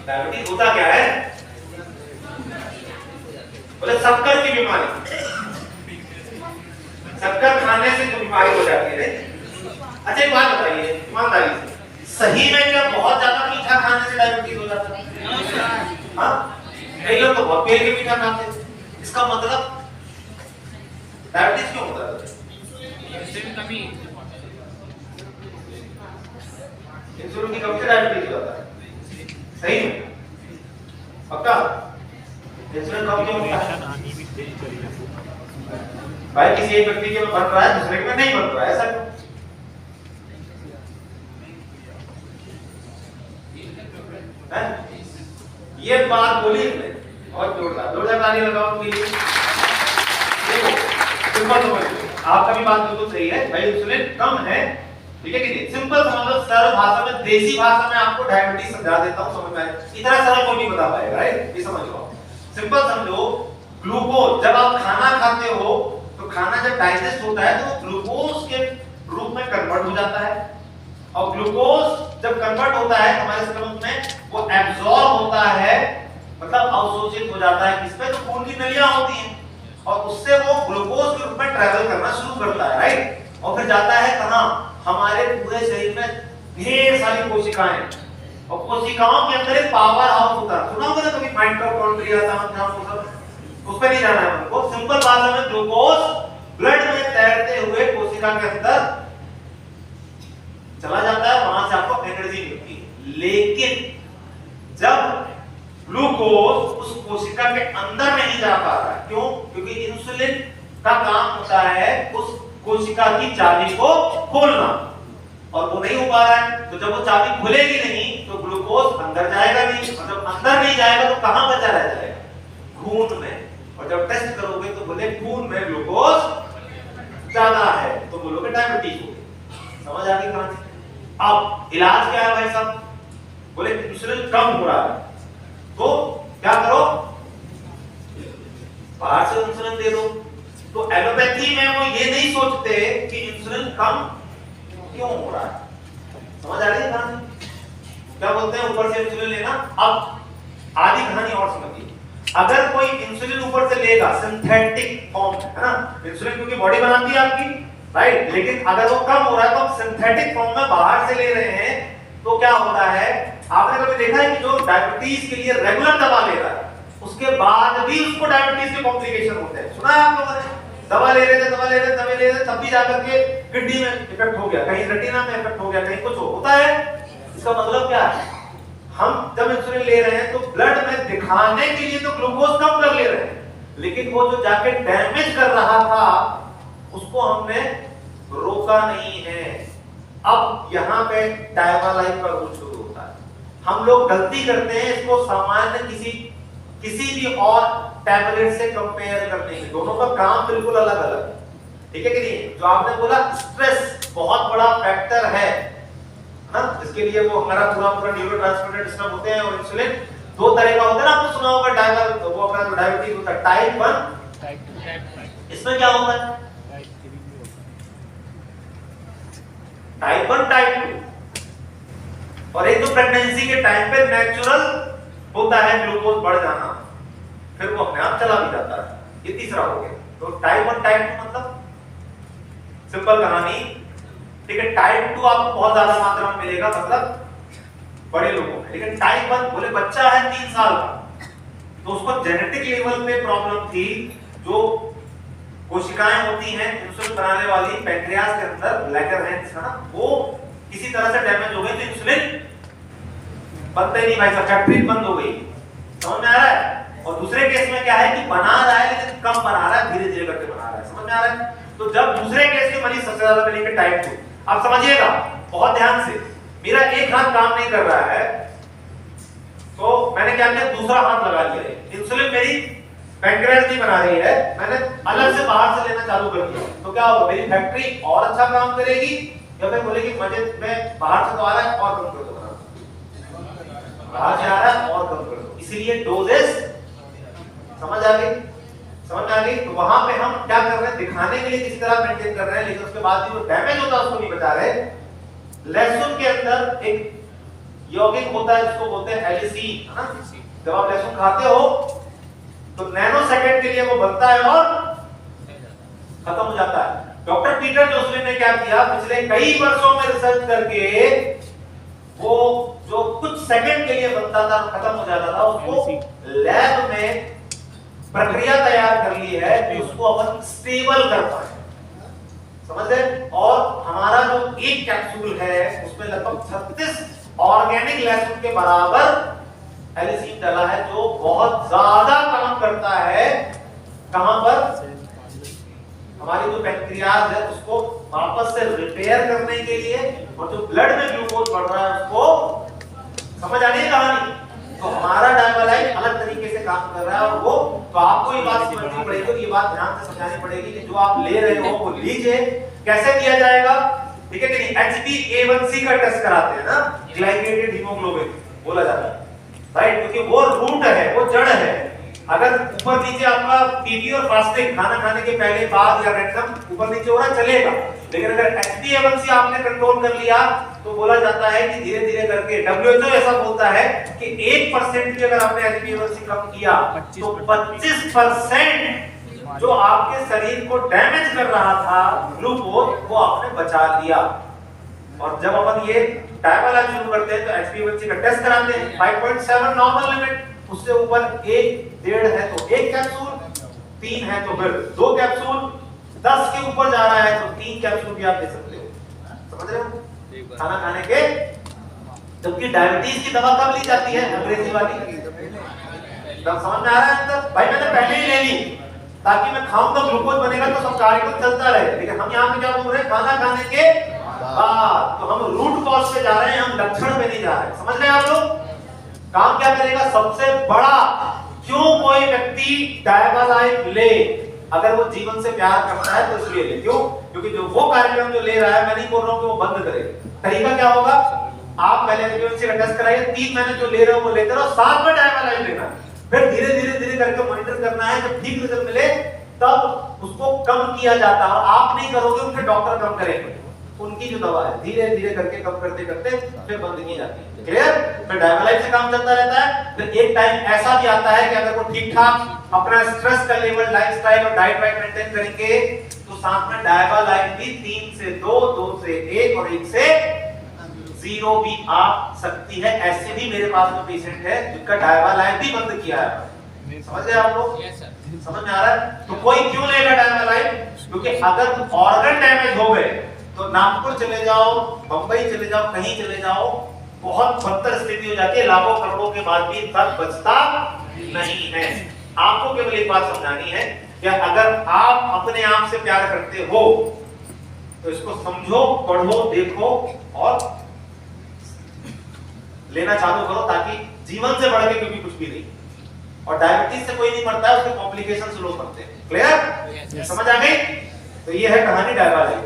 Diabetes होता क्या है? बोले शक्कर की बीमारी, शक्कर खाने से तो बीमारी हो जाती है। अच्छा एक बात बताइए ईमानदारी से, सही में क्या बहुत ज्यादा मीठा खाने से डायबिटीज हो जाता है? हाँ, कई लोग तो बहुत पेड़ के मीठा खाते हैं, इसका मतलब डायबिटीज क्यों होता है? इंसुलिन की कमी से डायबिटीज होता है। सही में पक्का? इंसुलिन कम क्यों होता है? भाई किसी एक व्यक्ति के में बन रहा है, दूसरे के में नहीं बन रहा है, ऐसा क्यों? ये बात बोली और जोरदार ताली लगाओ उनके लिए। देखो सिंपल समझ लो, आपका भी बात बिल्कुल सही है भाई, इंसुलिन कम है, ठीक है कि नहीं? सिंपल समझ लो, सरल भाषा में, देसी भाषा में आपको डायबिटीज समझा देता हूं, समझ में आए? इतना सरल कोई नहीं बता पाएगा, राइट? ये समझ लो, सिंपल समझो। ग्लूकोज जब आप खाना खाते हो तो खाना जब डाइजेस्ट होता है तो ग्लूकोज के रूप में कन्वर्ट हो जाता है, और ग्लूकोज जब कन्वर्ट होता है हमारे स्टमक में, वो एब्जॉर्ब होता है, मतलब अवशोषित हो जाता है किसपे? तो खून की नलियां होती हैं, और उससे वो ग्लूकोज के रूप में ट्रैवल करना शुरू करता है, राइट? और फिर जाता है कहां? हमारे पूरे शरीर में ढेर सारी कोशिकाएं, और कोशिकाओं के अंदर एक पावर हाउस होता है, सुना होगा ना कभी, माइटोकॉन्ड्रिया, उस पर नहीं जाना है हमको। सिंपल भाषा में ग्लूकोज ब्लड में तैरते हुए कोशिका के अंदर चला जाता है, वहां से आपको एनर्जी मिलती है। लेकिन जब ग्लूकोज उस कोशिका के अंदर नहीं जा पा रहा है, क्यों? क्योंकि इंसुलिन का काम होता है उस कोशिका की चाबी को खोलना, और वो नहीं हो पा रहा है। तो जब वो चाबी खुलेगी नहीं तो ग्लूकोज अंदर जाएगा नहीं, और जब अंदर नहीं जाएगा तो कहां बचा रह जाएगा? खून में। और जब टेस्ट करोगे तो बोले खून में ग्लूकोज ज्यादा है, तो बोलोगे डायबिटीज हो गई। समझ आ गई कहानी? अब इलाज क्या है भाई साहब? बोले इंसुलिन कम हो रहा है, तो क्या करो? बाहर से इंसुलिन दे दो। तो एलोपैथी में वो ये नहीं सोचते कि इंसुलिन कम क्यों हो रहा है। समझ आ रही है कहानी? क्या बोलते हैं? ऊपर से इंसुलिन लेना। अब आधी कहानी और समझिए। अगर कोई इंसुलिन ऊपर से लेगा सिंथेटिक फॉर्म, है ना? इंसुलिन क्योंकि बॉडी बनाती है आपकी, राइट? लेकिन अगर वो कम हो रहा है तो हम सिंथेटिक फॉर्म में बाहर से ले रहे हैं, तो क्या होता है? आपने कभी देखा है कि जो डायबिटीज के लिए रेगुलर दवा ले रहा है, उसके बाद भी उसको डायबिटीज के कॉम्प्लिकेशन होते हैं? सुना है आप लोगों ने? दवा ले रहे थे, तब भी जाकर के किडनी में इफेक्ट हो गया, कहीं रेटिना में इफेक्ट हो गया, कहीं कुछ होता है। इसका मतलब क्या है? हम जब इंसुलिन ले रहे हैं तो ब्लड में दिखाने के लिए तो ग्लूकोज कम कर ले रहे हैं, लेकिन वो जो जाके डैमेज कर रहा था उसको हमने रोका नहीं है। अब यहाँ पे डायवालाइन का रूल शुरू होता है। हम लोग गलती करते हैं इसको सामान्य किसी भी और टैबलेट से कंपेयर करने में, दोनों का काम बिल्कुल अलग अलग है, ठीक है कि नहीं? जो आपने बोला स्ट्रेस बहुत बड़ा फैक्टर है ना, इसके लिए वो हमारा पूरा न्यूरोट्रांसमीटर डिस्टर्ब होते हैं। और इंसुलिन दो तरह का होता है ना, आपने सुना होगा, वो अपना जो डायबिटीज होता है टाइप 1, टाइप 2। इसमें क्या होता है? Type 1, type 2। और एक तो प्रेगनेंसी के टाइम पे नेचुरल होता है ग्लूकोज बढ़ जाना, फिर वो अपने आप चला भी जाता है, ये तीसरा हो गया। तो टाइप 1, टाइप 2 मतलब सिंपल कहानी, ठीक है? टाइप 2 आपको बहुत ज्यादा मात्रा में मिलेगा, मतलब बड़े लोगों में। लेकिन टाइप 1 बोले बच्चा है 3 साल का, तो उसको जेनेटिक लेवल पे प्रॉब्लम थी, जो कोशिकाएं होती हैं इंसुलिन बनाने वाली पैंक्रियास के अंदर, लैगरहैंस है ना, वो किसी तरह से डैमेज हो गई, तो इंसुलिन बनता ही नहीं भाई साहब, फैक्ट्री बंद हो गई। समझ में आ रहा है? और दूसरे केस में क्या है कि बना रहा है लेकिन कम बना रहा है, धीरे धीरे करके बना रहा है। समझ में आ रहा है? तो जब दूसरे केस के मरीज सबसे ज्यादा मिलेंगे टाइप 2। आप समझिएगा बहुत ध्यान से, मेरा एक हाथ काम नहीं कर रहा है, तो मैंने क्या किया? दूसरा हाथ लगा लिया। इंसुलिन मेरी पैंक्रियास नहीं बना रही है, मैंने अलग से बाहर से लेना चालू कर दिया, तो क्या होगा? मेरी फैक्ट्री और अच्छा काम करेगी, या फिर बोलेगी मजे में बाहर से तो आ रहा है और कम कर दो, बाहर से आ रहा है और कम कर दो। इसीलिए डोजेस, समझ आ गई? समझ में आ गई? तो वहां पे हम क्या कर रहे हैं? दिखाने के लिए किसी तरह मेंटेन कर रहे हैं, लेकिन उसके बाद भी वो डैमेज होता है उसको नहीं बचा रहे। लहसुन के अंदर एक यौगिक होता है जिसको बोलते हैं एलिसीन, है ना। जब आप लहसुन खाते हो तो नैनो सेकंड के लिए वो बनता है और खत्म हो जाता है। डॉक्टर पीटर जोसेलिन ने क्या किया, पिछले कई वर्षों में रिसर्च करके वो जो कुछ सेकंड के लिए बनता था खत्म हो जाता था, उसको लैब में प्रक्रिया तैयार कर ली है कि उसको अपन स्टेबल कर पाए, समझ गए। और हमारा जो एक कैप्सूल है उसमें लगभग 36 ऑर्गेनिक लहसुन के बराबर एलिसीन डाला है, जो बहुत ज्यादा काम करता है कहां पर, हमारी जो पैंक्रियाज है उसको वापस से रिपेयर करने के लिए, और जो ब्लड में ग्लूकोज बढ़ रहा है उसको, समझ आ रही है कहानी। तो हमारा डायवालाइन अलग तरीके से काम कर रहा है, और वो तो आपको ये बात समझनी पड़ेगी, ये बात ध्यान से समझानी पड़ेगी कि जो आप ले रहे हो वो लीजिए। कैसे किया जाएगा, ठीक है कि नहीं। HbA1c का टेस्ट कराते हैं ना, ग्लाइकेटेड हीमोग्लोबिन बोला जाता है, राइट, क्योंकि वो रूट है, वो जड़ है। अगर ऊपर नीचे आपका पीपी और फास्टिंग खाना खाने के पहले बाद या रैंडम ऊपर नीचे हो रहा चलेगा, लेकिन अगर HbA1c आपने कंट्रोल कर लिया तो बोला जाता है कि धीरे धीरे करके, WHO ऐसा बोलता है कि 1% भी अगर आपने HbA1c कम किया तो 25% जो आपके शरीर को डैमेज कर रहा था ग्लूकोज, वो आपने बचा लिया। और जब अपन ये डायवालाइन शुरू करते हैं तो HbA1c का टेस्ट कराते हैं, 5.7 नॉर्मल लिमिट, उससे ऊपर 1.5 है तो 1 कैप्सूल, 3 है तो फिर 2 कैप्सूल, 10 के ऊपर जा रहा है तो 3 कैप्सूल भी आप ले सकते हो, समझ रहे हो, खाना खाने के। जबकि डायबिटीज की दवा कब ली जाती है, अंग्रेजी वाली, तब समझ में आ रहा है अंदर। भाई मैंने पहले ही ले ली ताकि मैं खाऊं तो ग्लूकोज बनेगा तो सब कार्यक्रम चलता रहे, लेकिन हम यहाँ पे क्या बोल रहे हैं, खाना खाने के बाद। तो हम रूट कॉज पे जा रहे हैं, हम लक्षण पे नहीं जा रहे, समझ रहे हैं आप लोग। काम क्या करेगा, सबसे बड़ा, क्यों कोई व्यक्ति डायवालाइन ले, अगर वो जीवन से प्यार करता है तो इसलिए ले। क्यों, क्योंकि जो वो कार्यक्रम जो ले रहा है, मैं नहीं बोल रहा हूं कि वो बंद करे। तरीका क्या होगा, आप पहले HbA1c का टेस्ट कराइए, 3 महीने जो ले रहे हो वो लेते रहो, साथ में डायवालाइन लेना, फिर धीरे धीरे धीरे करके मॉनिटर करना है। जब ठीक रिजल्ट मिले तब उसको कम किया जाता है। आप नहीं करोगे, उनके डॉक्टर कम करेंगे, उनकी जो दवा है धीरे धीरे करके कम करते करते फिर बंद की जाती है। क्लियर, फिर डायवालाइन से काम चलता रहता है। फिर एक टाइम ऐसा भी आता है कि अगर वो ठीक ठाक अपना स्ट्रेस का लेवल, लाइफस्टाइल और डाइट वाइट मेंटेन करेंगे तो साथ में डायवालाइन भी 3 से 2, 2 से 1 और 1 से 0 भी आ सकती है। ऐसे भी मेरे पास में पेशेंट है जिनका डायवालाइन भी बंद किया है, समझ गए आप लोग। समझ में आ रहा है। तो कोई क्यों लेगा डायवालाइन, क्योंकि अगर ऑर्गन डैमेज हो गए तो नागपुर चले जाओ, बंबई चले जाओ, कहीं चले जाओ, बहुत बदतर स्थिति हो जाती है, लाखों करोड़ों के बाद भी तक बचता नहीं है। आपको केवल एक बात समझानी है कि अगर आप अपने आप से प्यार करते हो तो इसको समझो, पढ़ो, देखो और लेना चालू करो, ताकि जीवन से बढ़ के क्योंकि कुछ भी नहीं। और डायबिटीज से कोई नहीं मरता है, उसके कॉम्प्लिकेशंस लोग मरते हैं। क्लियर, समझ आ गई। तो ये है कहानी डायवालाइन।